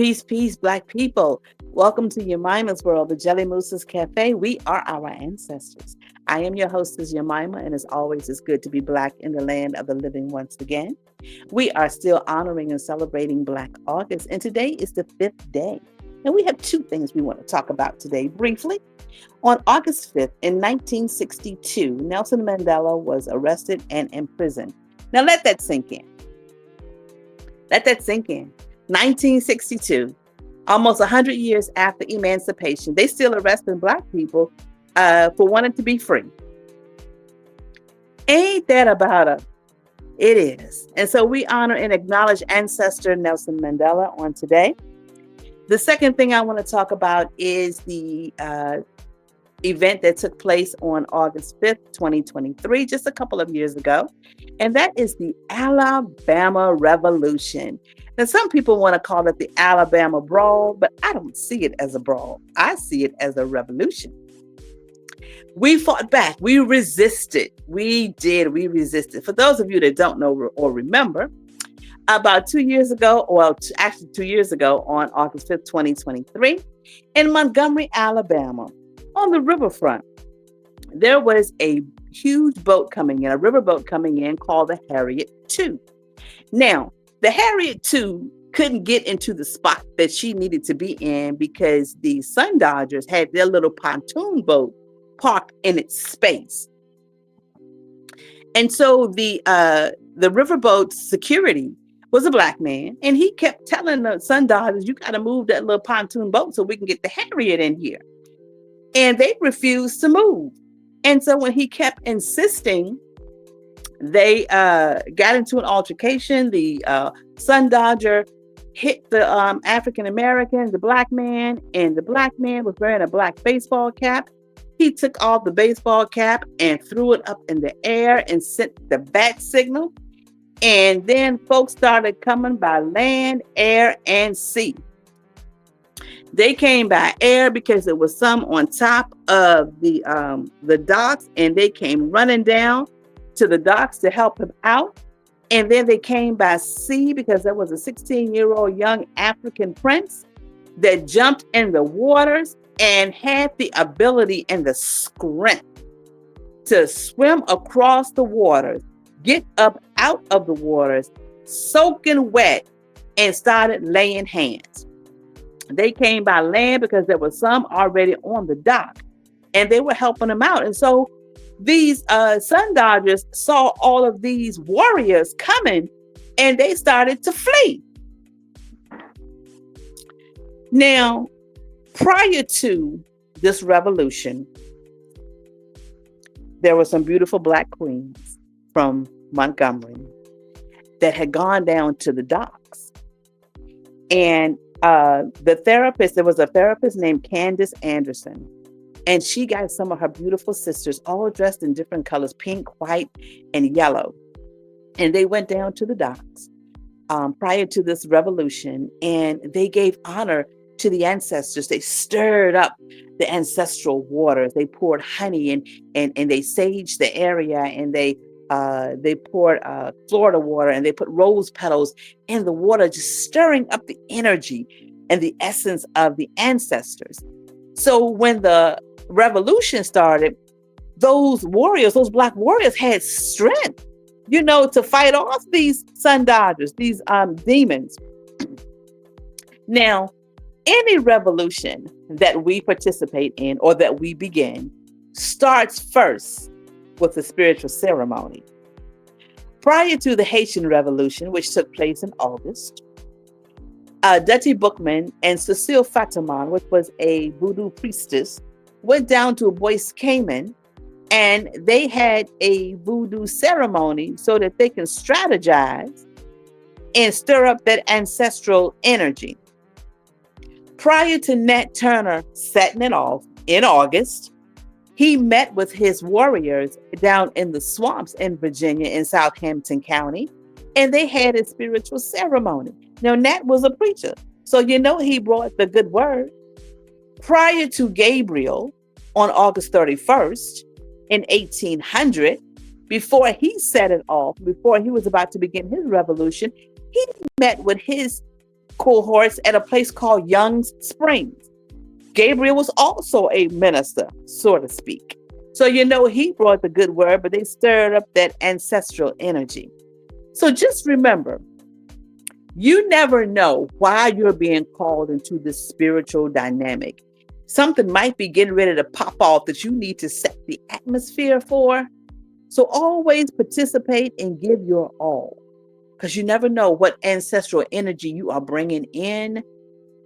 Peace, peace, Black people. Welcome to Yemima's World, the Jelly Moose's Cafe. We are our ancestors. I am your hostess, Yemima, and as always, it's good to be Black in the land of the living once again. We are still honoring and celebrating Black August, and today is the fifth day. And we have two things we want to talk about today briefly. On August 5th, in 1962, Nelson Mandela was arrested and imprisoned. Now let that sink in. Let that sink in. 1962, almost 100 years after emancipation, they still arresting Black people for wanting to be free. Ain't that about a? It is. And so we honor and acknowledge ancestor Nelson Mandela on today. The second thing I want to talk about is the event that took place on August 5th, 2023, just a couple of years ago. And that is the Alabama Revolution. And some people want to call it the Alabama Brawl, but I don't see it as a brawl. I see it as a revolution. We fought back. We resisted. We resisted. For those of you that don't know or remember, about 2 years ago, actually 2 years ago on August 5th, 2023, in Montgomery, Alabama, on the riverfront, there was a huge boat coming in, a riverboat coming in called the Harriet II. Now, the Harriet II couldn't get into the spot that she needed to be in because the Sun Dodgers had their little pontoon boat parked in its space. And so the riverboat security was a Black man, and he kept telling the Sun Dodgers, you got to move that little pontoon boat so we can get the Harriet in here. And they refused to move. And so when he kept insisting, they got into an altercation. The Sun Dodger hit the African American, the Black man, and the Black man was wearing a Black baseball cap. He took off the baseball cap and threw it up in the air and sent the bat signal. And then folks started coming by land, air, and sea. They came by air because there was some on top of the docks, and they came running down to the docks to help him out. And then they came by sea because there was a 16-year-old young African prince that jumped in the waters and had the ability and the strength to swim across the waters, get up out of the waters, soaking wet, and started laying hands. They came by land because there were some already on the dock, and they were helping them out. And so these Sun Dodgers saw all of these warriors coming, and they started to flee. Now, prior to this revolution, there were some beautiful Black queens from Montgomery that had gone down to the docks. And there was a therapist named Candace Anderson, and she got some of her beautiful sisters all dressed in different colors, pink, white, and yellow. And they went down to the docks prior to this revolution, and they gave honor to the ancestors. They stirred up the ancestral waters. They poured honey and they saged the area, and they poured Florida water, and they put rose petals in the water, just stirring up the energy and the essence of the ancestors. So when the revolution started, those warriors, those Black warriors had strength, to fight off these Sun Dodgers, these demons. Now, any revolution that we participate in or that we begin starts first with a spiritual ceremony. Prior to the Haitian Revolution, which took place in August, Dutty Bookman and Cecile Fatiman, which was a voodoo priestess, went down to Bois Cayman, and they had a voodoo ceremony so that they can strategize and stir up that ancestral energy. Prior to Nat Turner setting it off in August, he met with his warriors down in the swamps in Virginia in Southampton County, and they had a spiritual ceremony. Now, Nat was a preacher, so he brought the good word. Prior to Gabriel, on August 31st in 1800, before he set it off, before he was about to begin his revolution, he met with his cohorts at a place called Young Springs. Gabriel was also a minister, so to speak. So, he brought the good word, but they stirred up that ancestral energy. So just remember, you never know why you're being called into this spiritual dynamic. Something might be getting ready to pop off that you need to set the atmosphere for. So always participate and give your all, because you never know what ancestral energy you are bringing in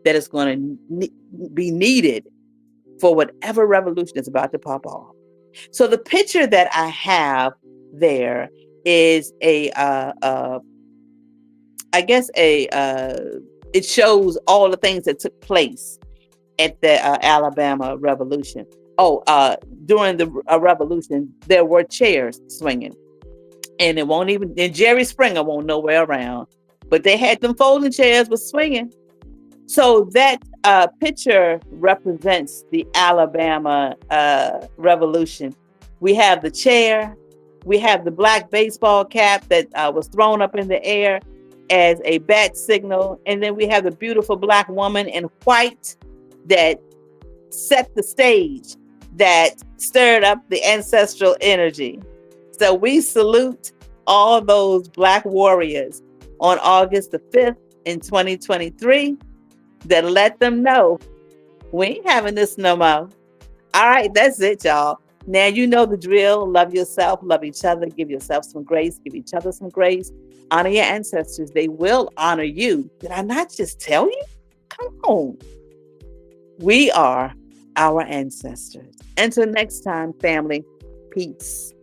that is going to be needed for whatever revolution is about to pop off. So the picture that I have there is it shows all the things that took place at the Alabama Revolution. During the revolution, there were chairs swinging, and Jerry Springer won't know where around, but they had them folding chairs was swinging. So that picture represents the Alabama Revolution. We have the chair, we have the black baseball cap that was thrown up in the air as a bat signal, and then we have the beautiful black woman in white that set the stage, that stirred up the ancestral energy. So we salute all those Black warriors on August the 5th in 2023 that let them know we ain't having this no more. All right, that's it, y'all. Now you know the drill. Love yourself, love each other, give yourself some grace, give each other some grace. Honor your ancestors. They will honor you. Did I not just tell you? Come on. We are our ancestors. Until next time, family, peace.